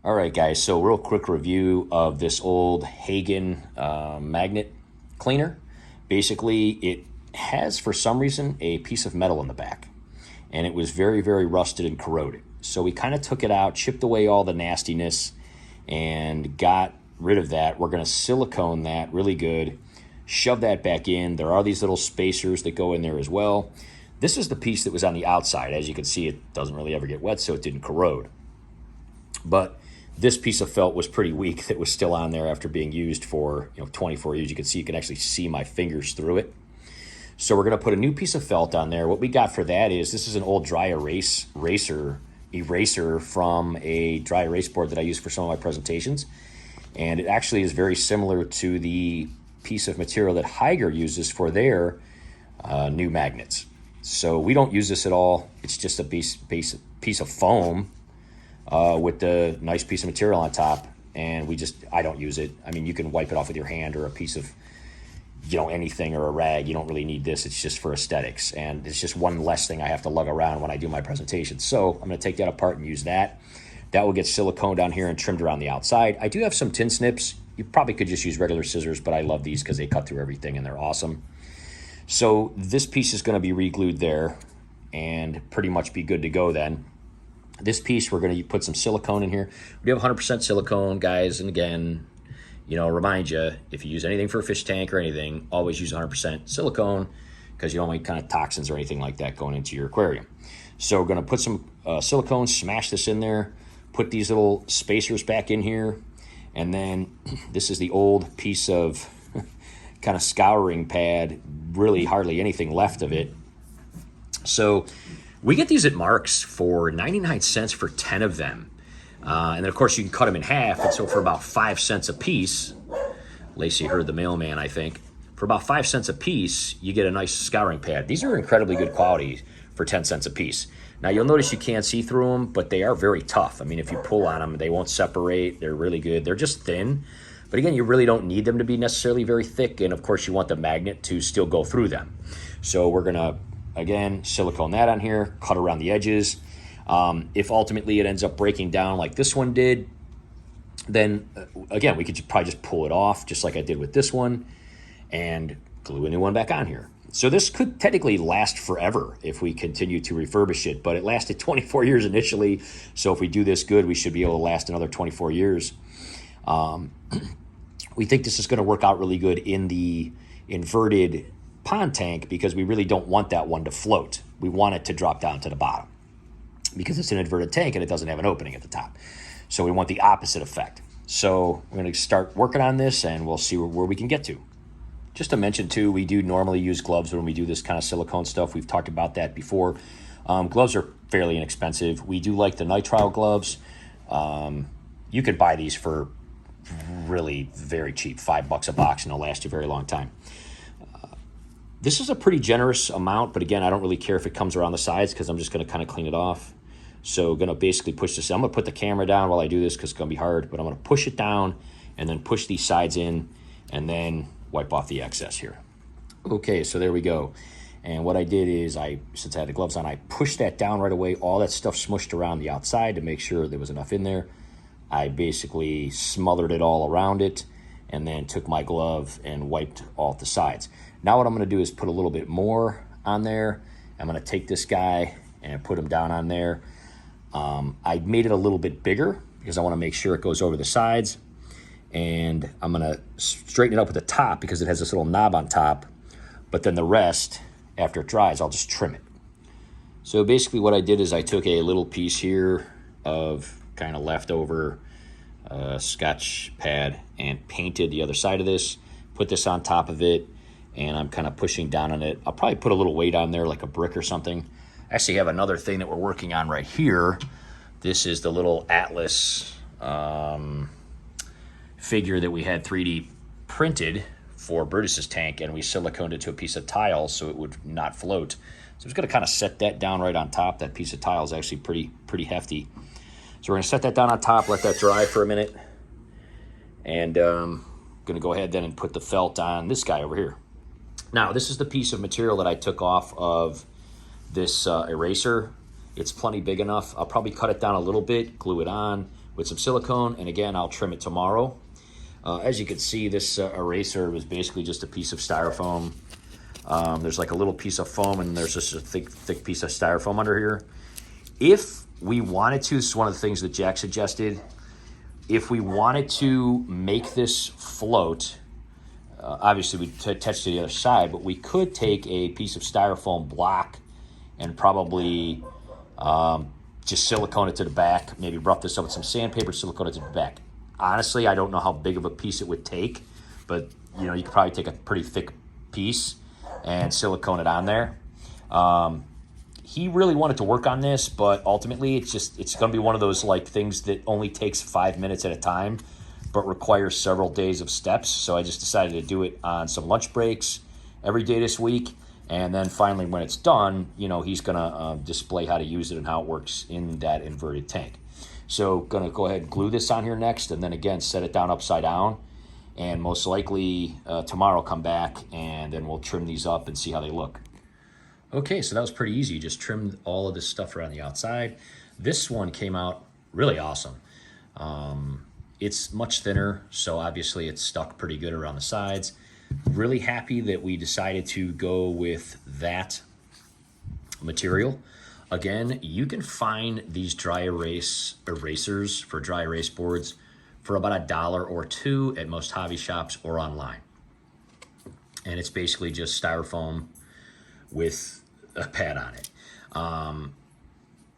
All right, guys, so real quick review of this old Hagen magnet cleaner. Basically, it has, for some reason, a piece of metal in the back, and it was very, very rusted and corroded. So we kind of took it out, chipped away all the nastiness, and got rid of that. We're going to silicone that really good, shove that back in. There are these little spacers that go in there as well. This is the piece that was on the outside. As you can see, it doesn't really ever get wet, so it didn't corrode. But this piece of felt was pretty weak that was still on there after being used for 24 years. You can actually see my fingers through it. So we're going to put a new piece of felt on there. What we got for that is this is an old dry eraser from a dry erase board that I use for some of my presentations. And it actually is very similar to the piece of material that Haiger uses for their new magnets. So we don't use this at all. It's just a piece of foam with the nice piece of material on top, and I don't use it. I mean, you can wipe it off with your hand or a piece of, anything or a rag. You don't really need this. It's just for aesthetics, and it's just one less thing I have to lug around when I do my presentation. So I'm going to take that apart and use that. That will get siliconed down here and trimmed around the outside. I do have some tin snips. You probably could just use regular scissors, but I love these because they cut through everything and they're awesome. So this piece is going to be re-glued there and pretty much be good to go then. This piece, we're going to put some silicone in here. We have 100% silicone, guys. And again, remind you, if you use anything for a fish tank or anything, always use 100% silicone because you don't want any kind of toxins or anything like that going into your aquarium. So we're going to put some silicone, smash this in there, put these little spacers back in here. And then this is the old piece of kind of scouring pad, really hardly anything left of it. So we get these at Mark's for 99 cents for 10 of them. And then, of course, you can cut them in half. And so for about 5 cents a piece, Lacey heard the mailman, I think. For about 5 cents a piece, you get a nice scouring pad. These are incredibly good quality for 10 cents a piece. Now, you'll notice you can't see through them, but they are very tough. I mean, if you pull on them, they won't separate. They're really good. They're just thin. But again, you really don't need them to be necessarily very thick. And, of course, you want the magnet to still go through them. So we're going to, again, silicone that on here, cut around the edges. If ultimately it ends up breaking down like this one did, then again, we could probably just pull it off just like I did with this one and glue a new one back on here. So this could technically last forever if we continue to refurbish it, but it lasted 24 years initially. So if we do this good, we should be able to last another 24 years. We think this is going to work out really good in the inverted pond tank because we really don't want that one to float. We want it to drop down to the bottom because it's an inverted tank and it doesn't have an opening at the top. So we want the opposite effect. So we're going to start working on this and we'll see where we can get to. Just to mention too, we do normally use gloves when we do this kind of silicone stuff. We've talked about that before. Gloves are fairly inexpensive. We do like the nitrile gloves. You could buy these for really very cheap, $5 a box, and they'll last you a very long time. This is a pretty generous amount, but again, I don't really care if it comes around the sides because I'm just going to kind of clean it off. So going to basically push this. I'm going to put the camera down while I do this because it's going to be hard, but I'm going to push it down and then push these sides in and then wipe off the excess here. Okay, so there we go. And what I did is since I had the gloves on, I pushed that down right away. All that stuff smushed around the outside to make sure there was enough in there. I basically smothered it all around it and then took my glove and wiped off the sides. Now what I'm going to do is put a little bit more on there. I'm going to take this guy and put him down on there. I made it a little bit bigger because I want to make sure it goes over the sides. And I'm going to straighten it up at the top because it has this little knob on top. But then the rest, after it dries, I'll just trim it. So basically what I did is I took a little piece here of kind of leftover Scotch pad and painted the other side of this, put this on top of it, and I'm kind of pushing down on it. I'll probably put a little weight on there, like a brick or something. I actually have another thing that we're working on right here. This is the little Atlas figure that we had 3D printed for Brutus's tank, and we siliconed it to a piece of tile so it would not float. So I'm just going to kind of set that down right on top. That piece of tile is actually pretty hefty. So we're going to set that down on top, let that dry for a minute, and I'm going to go ahead then and put the felt on this guy over here. Now, this is the piece of material that I took off of this eraser. It's plenty big enough. I'll probably cut it down a little bit, glue it on, with some silicone, and again, I'll trim it tomorrow. As you can see, this eraser was basically just a piece of styrofoam. There's like a little piece of foam, and there's just a thick piece of styrofoam under here. If we wanted to, this is one of the things that Jack suggested, if we wanted to make this float, obviously we attach to the other side, but we could take a piece of styrofoam block and probably just silicone it to the back, maybe rough this up with some sandpaper, silicone it to the back. Honestly, I don't know how big of a piece it would take, but you know, you could probably take a pretty thick piece and silicone it on there. He really wanted to work on this, but ultimately it's going to be one of those like things that only takes 5 minutes at a time, but requires several days of steps. So I just decided to do it on some lunch breaks every day this week. And then finally, when it's done, you know, he's going to display how to use it and how it works in that inverted tank. So going to go ahead and glue this on here next, and then again, set it down upside down. And most likely tomorrow come back, and then we'll trim these up and see how they look. Okay, so that was pretty easy. You just trimmed all of this stuff around the outside. This one came out really awesome. It's much thinner, so obviously it's stuck pretty good around the sides. Really happy that we decided to go with that material. Again, you can find these dry erase erasers for dry erase boards for about $1 or $2 at most hobby shops or online. And it's basically just styrofoam with a pad on it.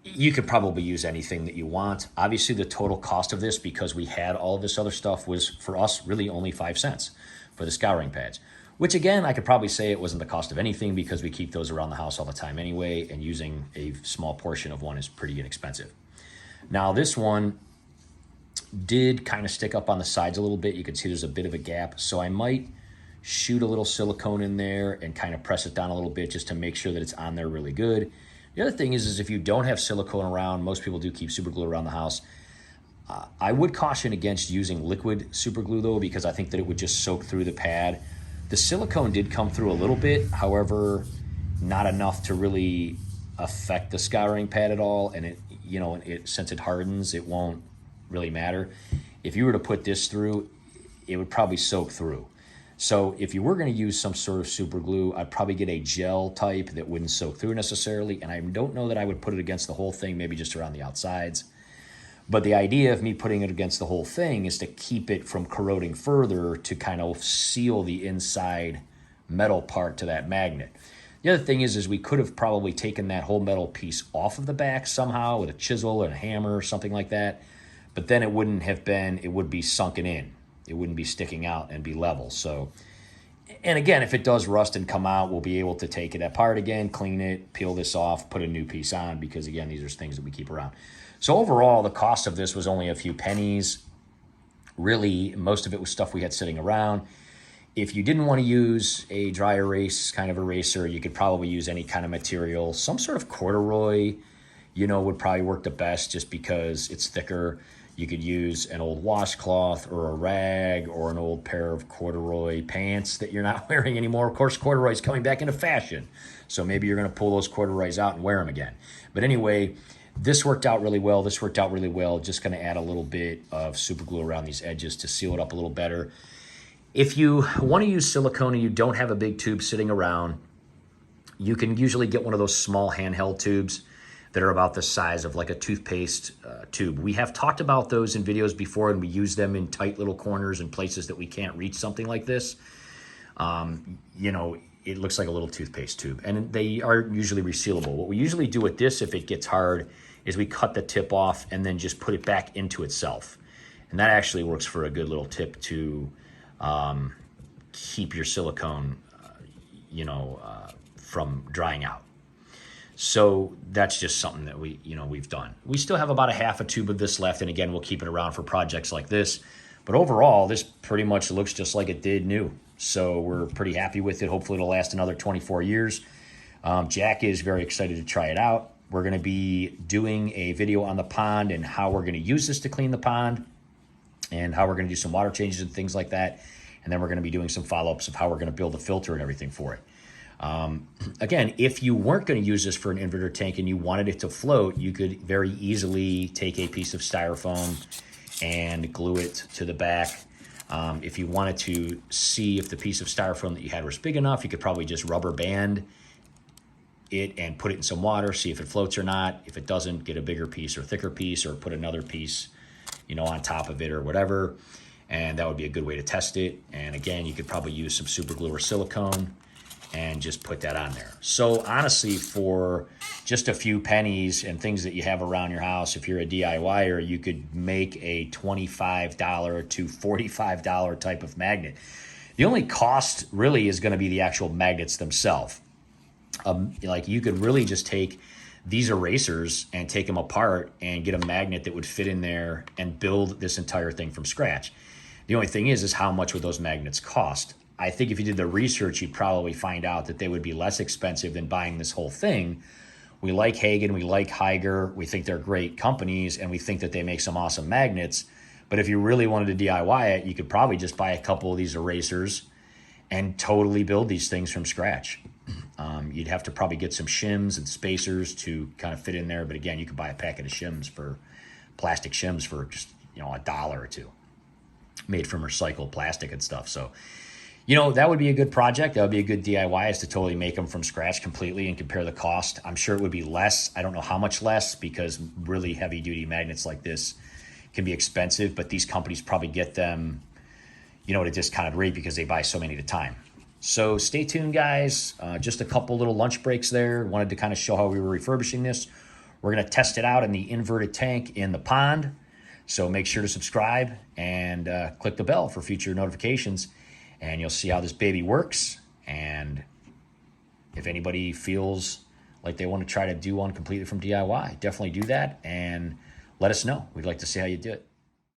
You could probably use anything that you want. Obviously, the total cost of this, because we had all of this other stuff, was for us really only 5 cents for the scouring pads, which again, I could probably say it wasn't the cost of anything because we keep those around the house all the time anyway, and using a small portion of one is pretty inexpensive. Now, this one did kind of stick up on the sides a little bit. You can see there's a bit of a gap, so I might shoot a little silicone in there and kind of press it down a little bit just to make sure that it's on there really good. The other thing is if you don't have silicone around, most people do keep super glue around the house. I would caution against using liquid super glue though, because I think that it would just soak through the pad. The silicone did come through a little bit, however, not enough to really affect the scouring pad at all. And it, you know, since it hardens, it won't really matter. If you were to put this through, it would probably soak through. So if you were going to use some sort of super glue, I'd probably get a gel type that wouldn't soak through necessarily. And I don't know that I would put it against the whole thing, maybe just around the outsides. But the idea of me putting it against the whole thing is to keep it from corroding further, to kind of seal the inside metal part to that magnet. The other thing is we could have probably taken that whole metal piece off of the back somehow with a chisel and a hammer or something like that. But then it wouldn't have been, it would be sunken in. It wouldn't be sticking out and be level. So, and again, if it does rust and come out, we'll be able to take it apart again, clean it, peel this off, put a new piece on, because again, these are things that we keep around. So overall, the cost of this was only a few pennies. Really, most of it was stuff we had sitting around. If you didn't want to use a dry erase kind of eraser, you could probably use any kind of material. Some sort of corduroy, you know, would probably work the best just because it's thicker. You could use an old washcloth or a rag or an old pair of corduroy pants that you're not wearing anymore. Of course, corduroy is coming back into fashion, so maybe you're going to pull those corduroys out and wear them again. But anyway, this worked out really well. This worked out really well. Just going to add a little bit of super glue around these edges to seal it up a little better. If you want to use silicone and you don't have a big tube sitting around, you can usually get one of those small handheld tubes that are about the size of like a toothpaste tube. We have talked about those in videos before, and we use them in tight little corners and places that we can't reach something like this. You know, it looks like a little toothpaste tube, and they are usually resealable. What we usually do with this, if it gets hard, is we cut the tip off and then just put it back into itself. And that actually works for a good little tip to keep your silicone, from drying out. So that's just something that we've done. We still have about a half a tube of this left, and again, we'll keep it around for projects like this. But overall, this pretty much looks just like it did new. So we're pretty happy with it. Hopefully it'll last another 24 years. Jack is very excited to try it out. We're going to be doing a video on the pond and how we're going to use this to clean the pond, and how we're going to do some water changes and things like that. And then we're going to be doing some follow-ups of how we're going to build a filter and everything for it. Again, if you weren't going to use this for an inverter tank and you wanted it to float, you could very easily take a piece of styrofoam and glue it to the back. If you wanted to see if the piece of styrofoam that you had was big enough, you could probably just rubber band it and put it in some water, see if it floats or not. If it doesn't, get a bigger piece or thicker piece, or put another piece, you know, on top of it or whatever. And that would be a good way to test it. And again, you could probably use some super glue or silicone and just put that on there. So honestly, for just a few pennies and things that you have around your house, if you're a DIYer, you could make a $25 to $45 type of magnet. The only cost really is going to be the actual magnets themselves. Like you could really just take these erasers and take them apart and get a magnet that would fit in there and build this entire thing from scratch. The only thing is how much would those magnets cost? I think if you did the research, you'd probably find out that they would be less expensive than buying this whole thing. We like Hagen, we like Heiger, we think they're great companies, and we think that they make some awesome magnets. But if you really wanted to DIY it, you could probably just buy a couple of these erasers and totally build these things from scratch. You'd have to probably get some shims and spacers to kind of fit in there. But again, you could buy a packet of shims for plastic shims for just, you know, $1 or $2, made from recycled plastic and stuff. So, you know, that would be a good project. That would be a good DIY, is to totally make them from scratch completely and compare the cost. I'm sure it would be less. I don't know how much less, because really heavy duty magnets like this can be expensive, but these companies probably get them, you know, at a discounted rate because they buy so many at a time. So stay tuned, guys. Just a couple little lunch breaks there. Wanted to kind of show how we were refurbishing this. We're going to test it out in the inverted tank in the pond. So make sure to subscribe and click the bell for future notifications, and you'll see how this baby works. And if anybody feels like they want to try to do one completely from DIY, definitely do that and let us know. We'd like to see how you do it.